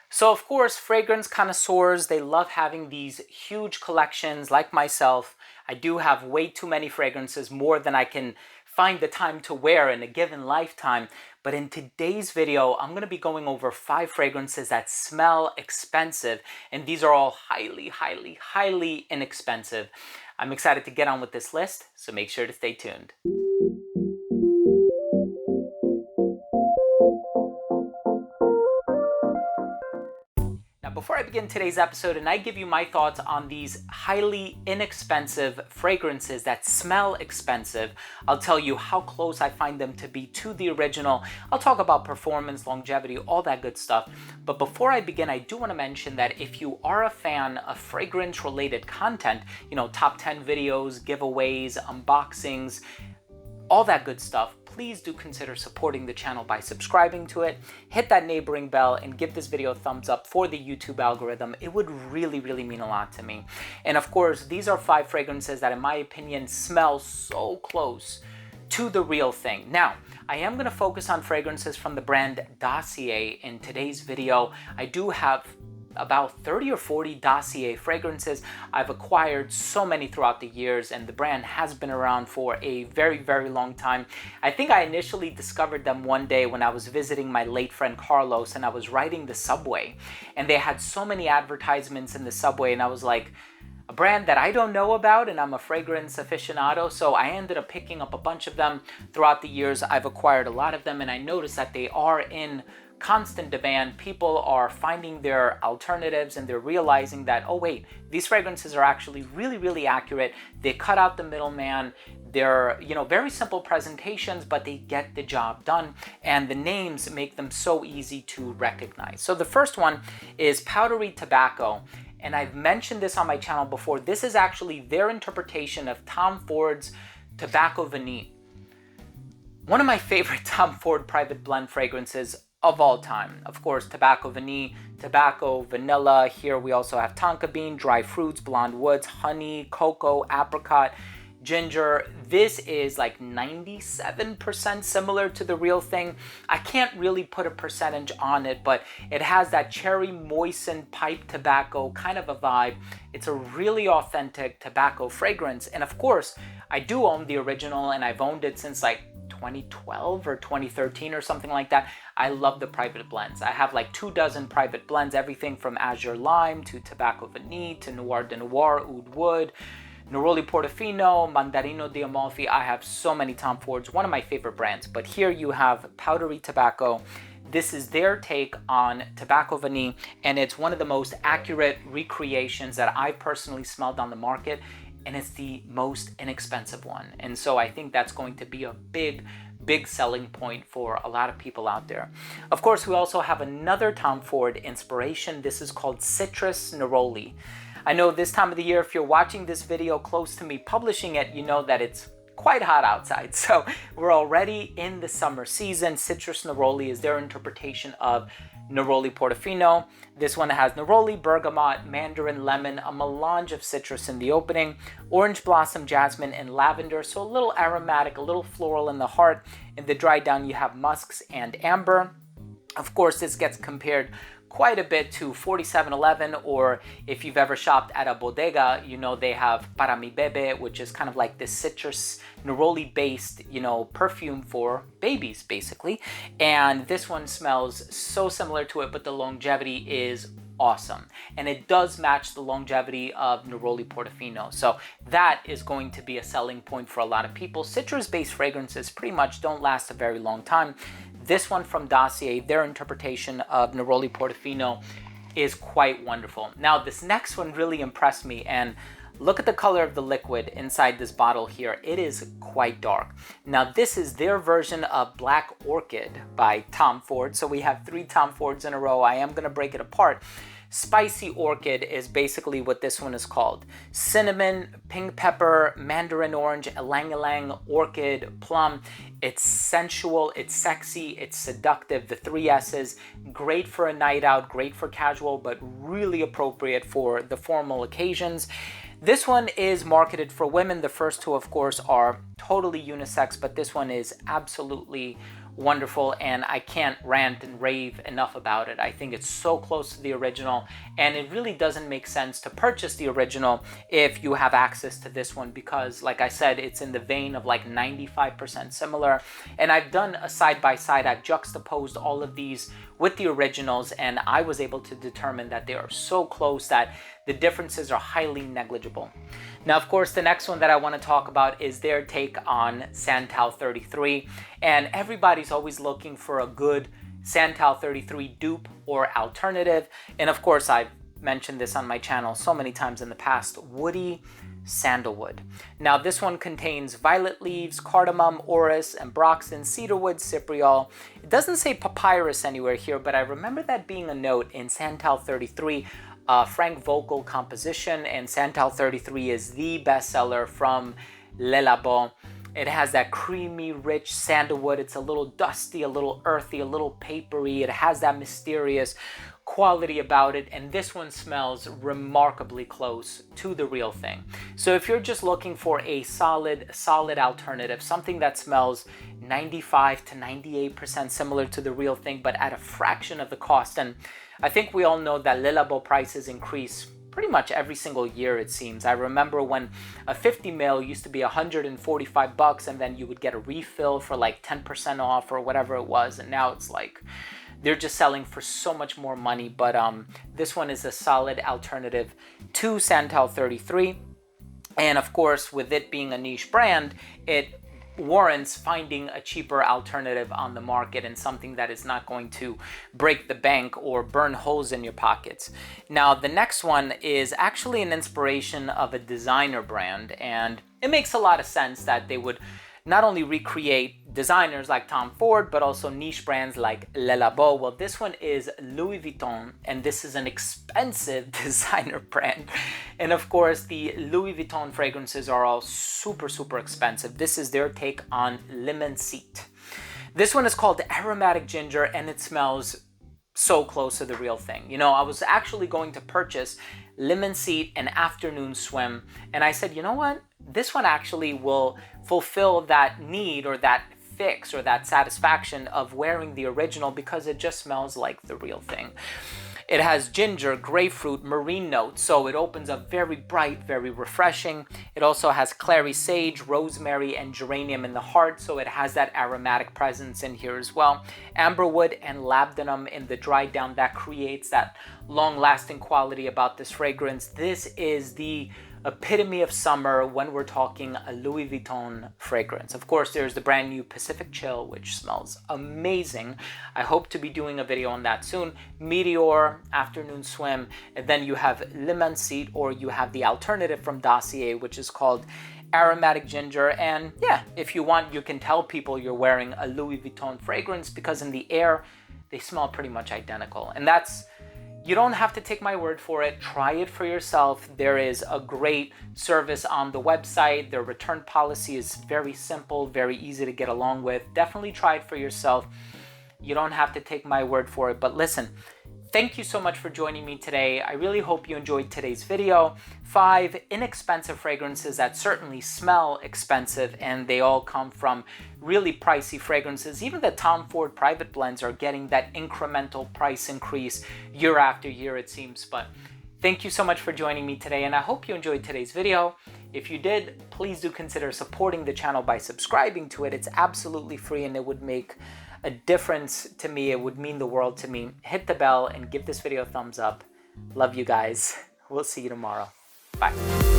So of course, fragrance connoisseurs, they love having these huge collections like myself. I do have way too many fragrances, more than I can find the time to wear in a given lifetime. But in today's video, I'm going to be going over 5 fragrances that smell expensive, and these are all highly inexpensive. I'm excited to get on with this list, so make sure to stay tuned. Now, before I begin today's episode and I give you my thoughts on these highly inexpensive fragrances that smell expensive, I'll tell you how close I find them to be to the original. I'll talk about performance, longevity, all that good stuff. But before I begin, I do want to mention that if you are a fan of fragrance-related content, top 10 videos, giveaways, unboxings, all that good stuff, please do consider supporting the channel by subscribing to it. Hit that neighboring bell and give this video a thumbs up for the YouTube algorithm. It would really mean a lot to me. And of course, these are 5 fragrances that in my opinion smell so close to the real thing. Now, I am going to focus on fragrances from the brand Dossier in today's video. I do have about 30 or 40 Dossier fragrances. I've acquired so many throughout the years, and the brand has been around for a very long time. I think I initially discovered them one day when I was visiting my late friend Carlos, and I was riding the subway, and they had so many advertisements in the subway, and I was like, a brand that I don't know about, and I'm a fragrance aficionado, so I ended up picking up a bunch of them throughout the years. I've acquired a lot of them, and I noticed that they are in constant demand. People are finding their alternatives, and they're realizing that, oh wait, these fragrances are actually really accurate. They cut out the middleman. They're, very simple presentations, but they get the job done, and the names make them so easy to recognize. So the first one is Powdery Tobacco, and I've mentioned this on my channel before. This is actually their interpretation of Tom Ford's Tobacco Vanille. One of my favorite Tom Ford private blend fragrances of all time. Of course, Tobacco Vanille, Tobacco Vanilla. Here we also have tonka bean, dry fruits, blonde woods, honey, cocoa, apricot, ginger. This is like 97% similar to the real thing. I can't really put a percentage on it, but it has that cherry moistened pipe tobacco kind of a vibe. It's a really authentic tobacco fragrance. And of course, I do own the original, and I've owned it since like 2012 or 2013 or something like that. I love the private blends. I have like 24 private blends, everything from Azure Lime to Tobacco Vanille to Noir de Noir, Oud Wood, Neroli Portofino, Mandarino di Amalfi. I have so many Tom Fords, one of my favorite brands. But here you have Powdery Tobacco. This is their take on Tobacco Vanille, and it's one of the most accurate recreations that I personally smelled on the market, and it's the most inexpensive one. And so I think that's going to be a big selling point for a lot of people out there. Of course, we also have another Tom Ford inspiration. This is called Citrus Neroli. I know this time of the year, if you're watching this video close to me publishing it, you know that it's quite hot outside. So we're already in the summer season. Citrus Neroli is their interpretation of Neroli Portofino. This one has neroli, bergamot, mandarin, lemon, a melange of citrus in the opening, orange blossom, jasmine, and lavender. So a little aromatic, a little floral in the heart. In the dry down, you have musks and amber. Of course, this gets compared quite a bit to 4711, or if you've ever shopped at a bodega, they have Para Mi Bebe, which is kind of like this citrus neroli based, perfume for babies basically. And this one smells so similar to it, but the longevity is awesome, and it does match the longevity of Neroli Portofino. So that is going to be a selling point for a lot of people. Citrus based fragrances pretty much don't last a very long time. This one from Dossier, their interpretation of Neroli Portofino, is quite wonderful. Now, this next one really impressed me, and look at the color of the liquid inside this bottle here. It is quite dark. Now, this is their version of Black Orchid by Tom Ford. So we have 3 Tom Fords in a row. I am going to break it apart. Spicy Orchid is basically what this one is called. Cinnamon, pink pepper, mandarin orange, ylang-ylang, orchid, plum. It's sensual, it's sexy, it's seductive, the 3 S's. Great for a night out, great for casual, but really appropriate for the formal occasions. This one is marketed for women. The first 2, of course, are totally unisex, but this one is absolutely wonderful, and I can't rant and rave enough about it. I think it's so close to the original, and it really doesn't make sense to purchase the original if you have access to this one, because like I said, it's in the vein of like 95% similar. And I've done a side-by-side, I've juxtaposed all of these with the originals, and I was able to determine that they are so close that the differences are highly negligible. Now, of course, the next one that I want to talk about is their take on Santal 33. And everybody's always looking for a good Santal 33 dupe or alternative. And of course, I've mentioned this on my channel so many times in the past, woody sandalwood. Now, this one contains violet leaves, cardamom, orris, ambroxan, cedarwood, cypriol. It doesn't say papyrus anywhere here, but I remember that being a note in Santal 33. Frank Vocal composition, and Santal 33 is the bestseller from Le Labo. It has that creamy, rich sandalwood. It's a little dusty, a little earthy, a little papery. It has that mysterious quality about it, and this one smells remarkably close to the real thing. So if you're just looking for a solid alternative, something that smells 95 to 98% similar to the real thing, but at a fraction of the cost, and I think we all know that Le Labo prices increase pretty much every single year, it seems. I remember when a 50 ml used to be 145 bucks, and then you would get a refill for like 10% off or whatever it was, and now it's like they're just selling for so much more money. But this one is a solid alternative to Santal 33, and of course, with it being a niche brand, it warrants finding a cheaper alternative on the market, and something that is not going to break the bank or burn holes in your pockets. Now, the next one is actually an inspiration of a designer brand, and it makes a lot of sense that they would not only recreate designers like Tom Ford, but also niche brands like Le Labo. Well, this one is Louis Vuitton, and this is an expensive designer brand. And of course, the Louis Vuitton fragrances are all super expensive. This is their take on Lemon Seat. This one is called Aromatic Ginger, and it smells so close to the real thing. You know, I was actually going to purchase Lemon Seat and Afternoon Swim, and I said, you know what? This one actually will fulfill that need or that fix or that satisfaction of wearing the original, because it just smells like the real thing. It has ginger, grapefruit, marine notes, so it opens up very bright, very refreshing. It also has clary sage, rosemary, and geranium in the heart, so it has that aromatic presence in here as well. Amberwood and labdanum in the dry down, that creates that long-lasting quality about this fragrance. This is the epitome of summer when we're talking a Louis Vuitton fragrance. Of course, there's the brand new Pacific Chill, which smells amazing. I hope to be doing a video on that soon. Meteor, Afternoon Swim, and then you have Lemon Seat, or you have the alternative from Dossier, which is called Aromatic Ginger. And yeah, if you want, you can tell people you're wearing a Louis Vuitton fragrance, because in the air, they smell pretty much identical. And you don't have to take my word for it. Try it for yourself. There is a great service on the website. Their return policy is very simple, very easy to get along with. Definitely try it for yourself. You don't have to take my word for it. But listen, thank you so much for joining me today. I really hope you enjoyed today's video. 5 inexpensive fragrances that certainly smell expensive, and they all come from really pricey fragrances. Even the Tom Ford private blends are getting that incremental price increase year after year, it seems. But thank you so much for joining me today, and I hope you enjoyed today's video. If you did, please do consider supporting the channel by subscribing to it. It's absolutely free, and it would make a difference to me. It would mean the world to me. Hit the bell and give this video a thumbs up. Love you guys. We'll see you tomorrow. Bye.